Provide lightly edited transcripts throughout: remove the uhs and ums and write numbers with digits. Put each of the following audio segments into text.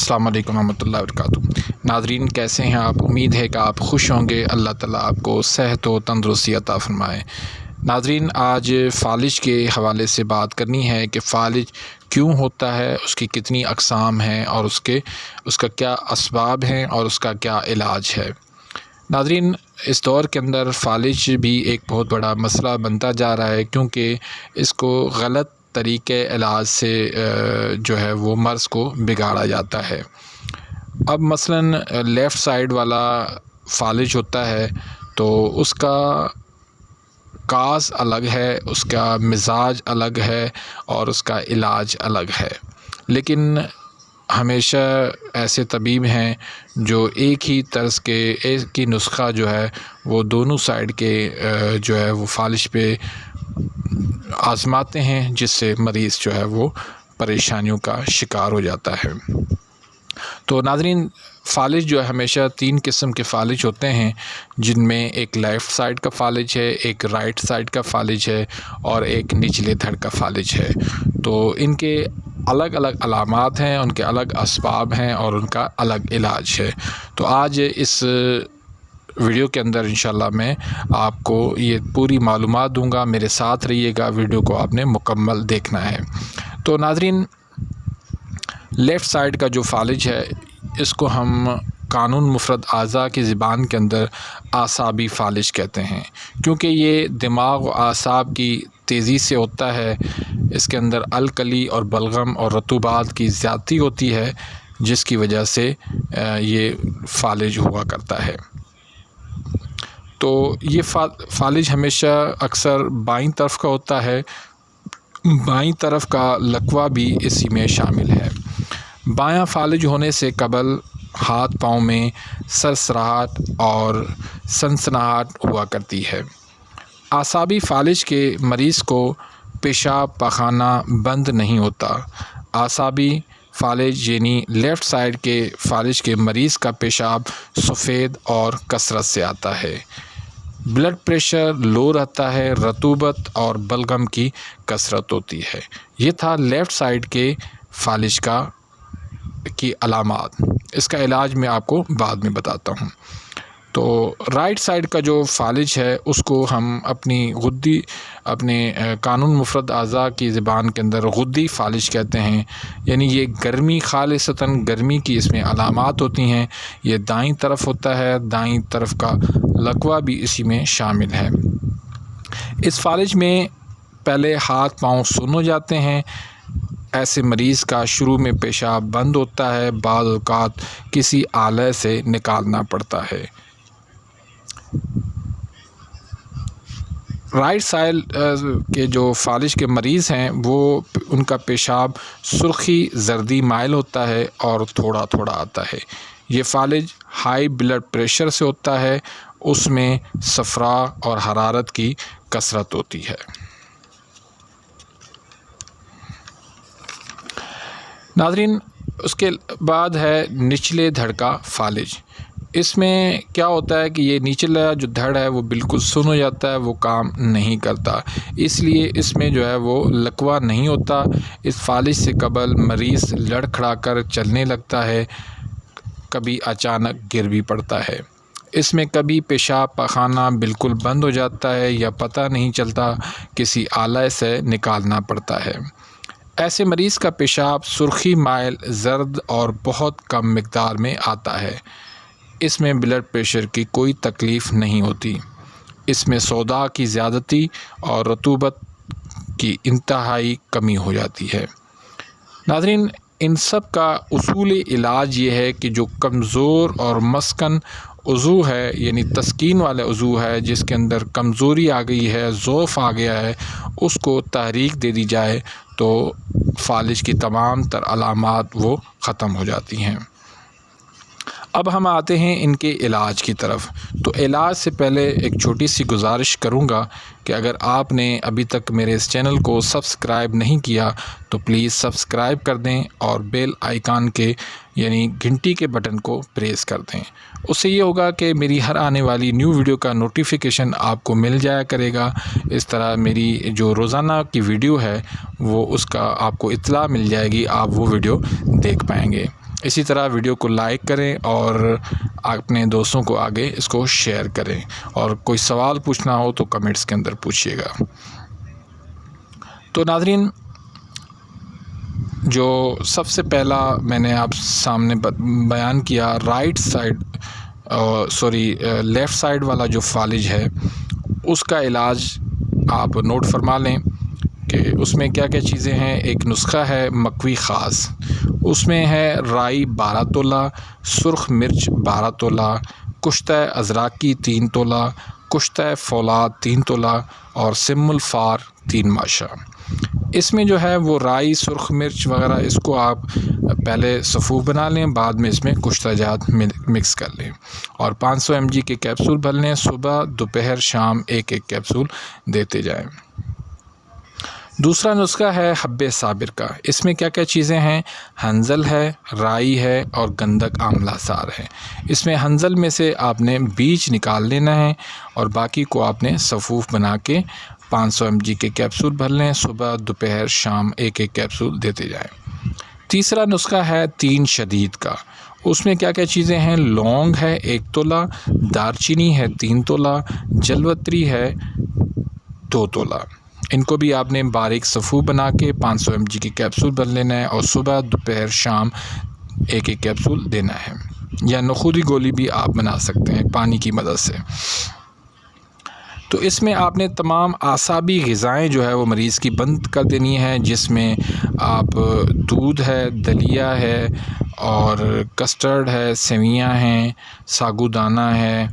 अस्सलाम वालेकुम रहमतुल्लाहि व बरकातुहू। नाज़रीन, कैसे हैं आप? उम्मीद है कि आप खुश होंगे। अल्लाह ताला आपको सेहत व तंदुरुस्ती अता फ़रमाए। नाज़रीन, आज फ़ालिज के हवाले से बात करनी है कि फ़ालिज क्यों होता है, उसकी कितनी अक़साम हैं और उसका क्या असबाब हैं और उसका क्या इलाज है। नाज़रीन, इस दौर के अंदर फ़ालिज भी एक बहुत बड़ा मसला बनता जा रहा है, क्योंकि इसको गलत तरीके इलाज से जो है वो मर्ज़ को बिगाड़ा जाता है। अब मसलन लेफ़्ट साइड वाला फ़ालिज होता है तो उसका काज़ अलग है, उसका मिज़ाज अलग है और उसका इलाज अलग है। लेकिन हमेशा ऐसे तबीब हैं जो एक ही तर्ज़ के एक ही नुस्ख़ा जो है वो दोनों साइड के जो है वो फ़ालिज पे आज़माते हैं, जिससे मरीज़ जो है वो परेशानियों का शिकार हो जाता है। तो नाज़रीन, फ़ालिज जो है हमेशा 3 किस्म के फ़ालिज होते हैं, जिनमें एक लेफ़्ट साइड का फ़ालिज है, एक राइट साइड का फ़ालिज है और एक निचले धड़ का फ़ालिज है। तो इनके अलग अलग अलामात हैं, उनके अलग असबाब हैं और उनका अलग इलाज है। तो आज इस वीडियो के अंदर इंशाल्लाह मैं आपको ये पूरी मालूमात दूंगा। मेरे साथ रहिएगा, वीडियो को आपने मुकम्मल देखना है। तो नाज़रीन, लेफ़्ट साइड का जो फ़ालिज है इसको हम कानून मुफ़रद आज़ा की ज़बान के अंदर आसाबी फ़ालिज कहते हैं, क्योंकि ये दिमाग व आसाब की तेज़ी से होता है। इसके अंदर अलकली और बलगम और रतूबात की ज़्यादती होती है, जिसकी वजह से ये फ़ालिज हुआ करता है। तो ये फ़ालिज हमेशा अक्सर बाईं तरफ़ का होता है। बाईं तरफ़ का लकवा भी इसी में शामिल है। बायां फ़ालिज होने से कबल हाथ पाँव में सरसराहट और सनसनाहट हुआ करती है। आसाबी फ़ालिज के मरीज़ को पेशाब पाखाना बंद नहीं होता। आसाबी फ़ालिज यानी लेफ़्ट साइड के फ़ालिज के मरीज़ का पेशाब सफ़ेद और कसरत से आता है। ब्लड प्रेशर लो रहता है, रतूबत और बलगम की कसरत होती है। ये था लेफ़्ट साइड के फ़ालिज की अलामात। इसका इलाज मैं आपको बाद में बताता हूँ। तो राइट साइड का जो फ़ालिज है उसको हम अपने कानून मुफ़रद आज़ा की ज़बान के अंदर गुद्दी फ़ालिज कहते हैं। यानी ये गर्मी, खालिसतन गर्मी की इसमें अलामात होती हैं। ये दाईं तरफ़ होता है, दाईं तरफ़ का लकवा भी इसी में शामिल है। इस फ़ालिज में पहले हाथ पाँव सुन्न हो जाते हैं। ऐसे मरीज़ का शुरू में पेशाब बंद होता है, बाज़ औक़ात किसी आले से निकालना पड़ता है। राइट साइड के जो फ़ालिज के मरीज़ हैं वो उनका पेशाब सुर्खी जर्दी माइल होता है और थोड़ा थोड़ा आता है। ये फ़ालिज हाई ब्लड प्रेशर से होता है, उसमें सफ़रा और हरारत की कसरत होती है। नाज़रीन, उसके बाद है निचले धड़ का फ़ालिज। इसमें क्या होता है कि ये निचला जो धड़ है वो बिल्कुल सुन्न हो जाता है, वो काम नहीं करता, इसलिए इसमें जो है वो लकवा नहीं होता। इस फ़ालिज से कबल मरीज़ लड़खड़ा कर चलने लगता है, कभी अचानक गिर भी पड़ता है। इसमें कभी पेशाब पाखाना बिल्कुल बंद हो जाता है या पता नहीं चलता, किसी आले से निकालना पड़ता है। ऐसे मरीज़ का पेशाब सुर्खी माइल, ज़र्द और बहुत कम मिक़दार में आता है। इसमें ब्लड प्रेशर की कोई तकलीफ़ नहीं होती। इसमें सोदा की ज़्यादती और रतूबत की इंतहाई कमी हो जाती है। नाज़रीन, इन सब का उसूली इलाज ये है कि जो कमज़ोर और मस्कन उज़ू है, यानी तस्कीन वाला उज़ू है, जिसके अंदर कमज़ोरी आ गई है, ज़ौफ़ आ गया है, उसको तहरीक दे दी जाए तो फ़ालिज की तमाम तर अलामात वो ख़त्म हो जाती हैं। अब हम आते हैं इनके इलाज की तरफ। तो इलाज से पहले एक छोटी सी गुजारिश करूंगा कि अगर आपने अभी तक मेरे इस चैनल को सब्सक्राइब नहीं किया तो प्लीज़ सब्सक्राइब कर दें और बेल आइकन के यानी घंटी के बटन को प्रेस कर दें। उससे ये होगा कि मेरी हर आने वाली न्यू वीडियो का नोटिफिकेशन आपको मिल जाया करेगा। इस तरह मेरी जो रोज़ाना की वीडियो है वो उसका आपको इत्तला मिल जाएगी, आप वो वीडियो देख पाएंगे। اسی طرح ویڈیو کو لائک کریں اور اپنے دوستوں کو آگے اس کو شیئر کریں، اور کوئی سوال پوچھنا ہو تو کمنٹس کے اندر پوچھیے گا۔ تو ناظرین، جو سب سے پہلا میں نے آپ سامنے بیان کیا لیفٹ سائڈ والا جو فالج ہے، اس کا علاج آپ نوٹ فرما لیں کہ اس میں کیا کیا چیزیں ہیں۔ ایک نسخہ ہے مکوی خاص، اس میں ہے رائی 12 تولہ، سرخ مرچ 12 تولہ، کشتہ ازراکی 3 تولہ، کشتہ فولاد 3 تولہ اور سم الفار 3 ماشا۔ اس میں جو ہے وہ رائی، سرخ مرچ وغیرہ اس کو آپ پہلے صفوف بنا لیں، بعد میں اس میں کشتہ جات مکس کر لیں اور 500 mg کے کیپسول بھر لیں۔ صبح، دوپہر، شام ایک کیپسول دیتے جائیں۔ دوسرا نسخہ ہے حب صابر کا، اس میں کیا کیا چیزیں ہیں؟ ہنزل ہے، رائی ہے اور گندک آملہ سار ہے۔ اس میں ہنزل میں سے آپ نے بیج نکال لینا ہے اور باقی کو آپ نے صفوف بنا کے 500 mg کے کیپسول بھر لیں۔ صبح، دوپہر، شام ایک کیپسول دیتے جائیں۔ تیسرا نسخہ ہے 3 شدید کا، اس میں کیا کیا چیزیں ہیں؟ لونگ ہے 1 تولہ، دارچینی ہے 3 تولہ، جلوتری ہے 2 تولہ۔ ان کو بھی آپ نے باریک صفوف بنا کے 500 mg کے کیپسول بھر لینا ہے اور صبح، دوپہر، شام ایک کیپسول دینا ہے، یا نخودی گولی بھی آپ بنا سکتے ہیں پانی کی مدد سے۔ تو اس میں آپ نے تمام اعصابی غذائیں جو ہے وہ مریض کی بند کر دینی ہے، جس میں آپ دودھ ہے، دلیا ہے اور کسٹرڈ ہے، سیویاں ہیں، ساگو دانہ ہے،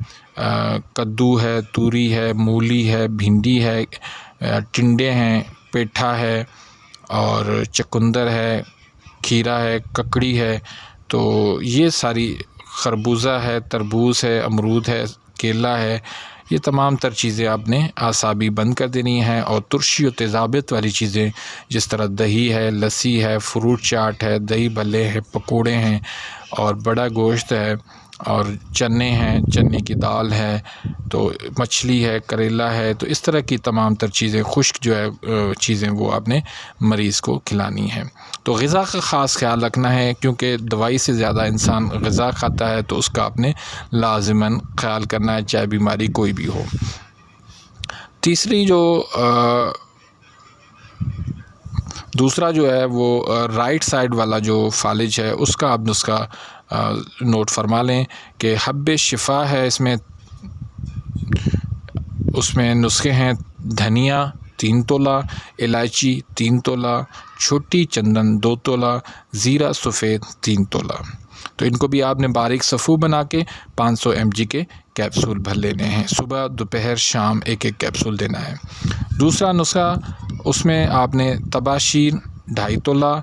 کدو ہے، توری ہے، مولی ہے، بھنڈی ہے، ٹنڈے ہیں، پیٹھا ہے اور چقندر ہے، کھیرا ہے، ککڑی ہے۔ تو یہ ساری، خربوزہ ہے، تربوز ہے، امرود ہے، کیلا ہے، یہ تمام تر چیزیں آپ نے اعصابی بند کر دینی ہیں۔ اور ترشی و تیزابیت والی چیزیں جس طرح دہی ہے، لسی ہے، فروٹ چاٹ ہے، دہی بھلے ہیں، پکوڑے ہیں اور بڑا گوشت ہے اور چنے ہیں، چنے کی دال ہے، تو مچھلی ہے، کریلا ہے، تو اس طرح کی تمام تر چیزیں، خشک جو ہے چیزیں وہ آپ نے مریض کو کھلانی ہیں۔ تو غذا کا خاص خیال رکھنا ہے، کیونکہ دوائی سے زیادہ انسان غذا کھاتا ہے، تو اس کا آپ نے لازماً خیال کرنا ہے، چاہے بیماری کوئی بھی ہو۔ دوسرا جو ہے وہ رائٹ سائڈ والا جو فالج ہے، اس کا آپ نسخہ نوٹ فرما لیں کہ حب شفا ہے، اس میں نسخے ہیں دھنیا 3 تولہ، الائچی 3 تولہ، چھوٹی چندن 2 تولہ، زیرہ سفید 3 تولہ۔ تو ان کو بھی آپ نے باریک صفوف بنا کے 500 mg کے کیپسول بھر لینے ہیں۔ صبح، دوپہر، شام ایک کیپسول دینا ہے۔ دوسرا نسخہ، اس میں آپ نے تباشیر 2.5 تولہ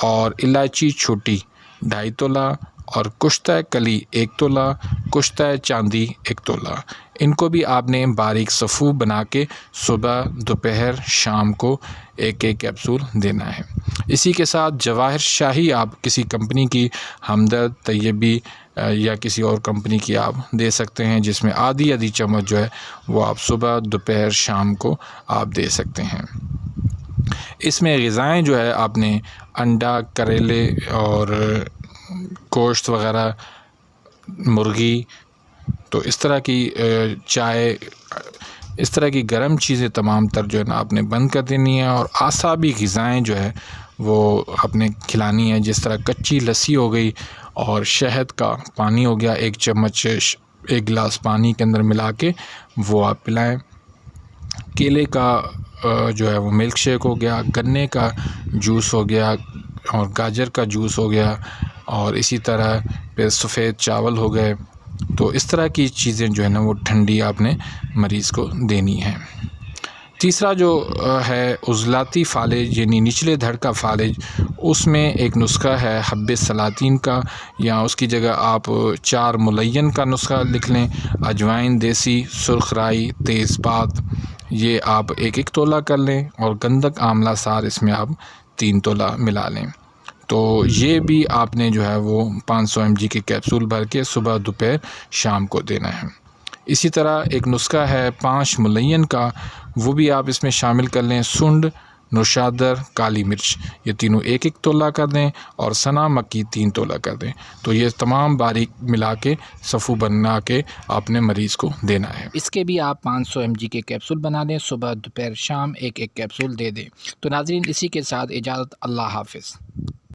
اور الائچی چھوٹی 2.5 تولہ اور کشتہ کلی 1 تولہ، کشتہ چاندی 1 تولہ، ان کو بھی آپ نے باریک صفوف بنا کے صبح، دوپہر، شام کو ایک کیپسول دینا ہے۔ اسی کے ساتھ جواہر شاہی آپ کسی کمپنی کی، ہمدرد، طیبی یا کسی اور کمپنی کی آپ دے سکتے ہیں، جس میں آدھی چمچ جو ہے وہ آپ صبح، دوپہر، شام کو آپ دے سکتے ہیں۔ اس میں غذائیں جو ہے آپ نے انڈا، کریلے اور گوشت وغیرہ، مرغی، تو اس طرح کی چائے، اس طرح کی گرم چیزیں تمام تر جو ہے نا آپ نے بند کر دینی ہے، اور اعصابی غذائیں جو ہے وہ آپ نے کھلانی ہے، جس طرح کچی لسی ہو گئی اور شہد کا پانی ہو گیا، 1 چمچ 1 گلاس پانی کے اندر ملا کے وہ آپ پلائیں۔ کیلے کا جو ہے وہ ملک شیک ہو گیا، گنے کا جوس ہو گیا اور گاجر کا جوس ہو گیا، اور اسی طرح پھر سفید چاول ہو گئے۔ تو اس طرح کی چیزیں جو ہے نا وہ ٹھنڈی آپ نے مریض کو دینی ہے۔ تیسرا جو ہے عضلاتی فالج، یعنی نچلے دھڑ کا فالج، اس میں ایک نسخہ ہے حب سلاطین کا، یا اس کی جگہ آپ 4 ملین کا نسخہ لکھ لیں۔ اجوائن دیسی، سرخ رائی، تیز پات، یہ آپ 1 تولہ کر لیں، اور گندک آملہ سار اس میں آپ 3 تولہ ملا لیں۔ تو یہ بھی آپ نے جو ہے وہ 500 mg کے کیپسول بھر کے صبح، دوپہر، شام کو دینا ہے۔ اسی طرح ایک نسخہ ہے 5 ملین کا، وہ بھی آپ اس میں شامل کر لیں۔ سنڈ، نوشادر، کالی مرچ، یہ تینوں 1-1 تولہ کر دیں اور سنا مکی 3 تولہ کر دیں۔ تو یہ تمام باریک ملا کے سفو بنا کے آپ نے مریض کو دینا ہے۔ اس کے بھی آپ 500 mg کے کیپسول بنا دیں، صبح دوپہر شام 1-1 کیپسول دے دیں۔ تو ناظرین اسی کے ساتھ اجازت، اللہ حافظ۔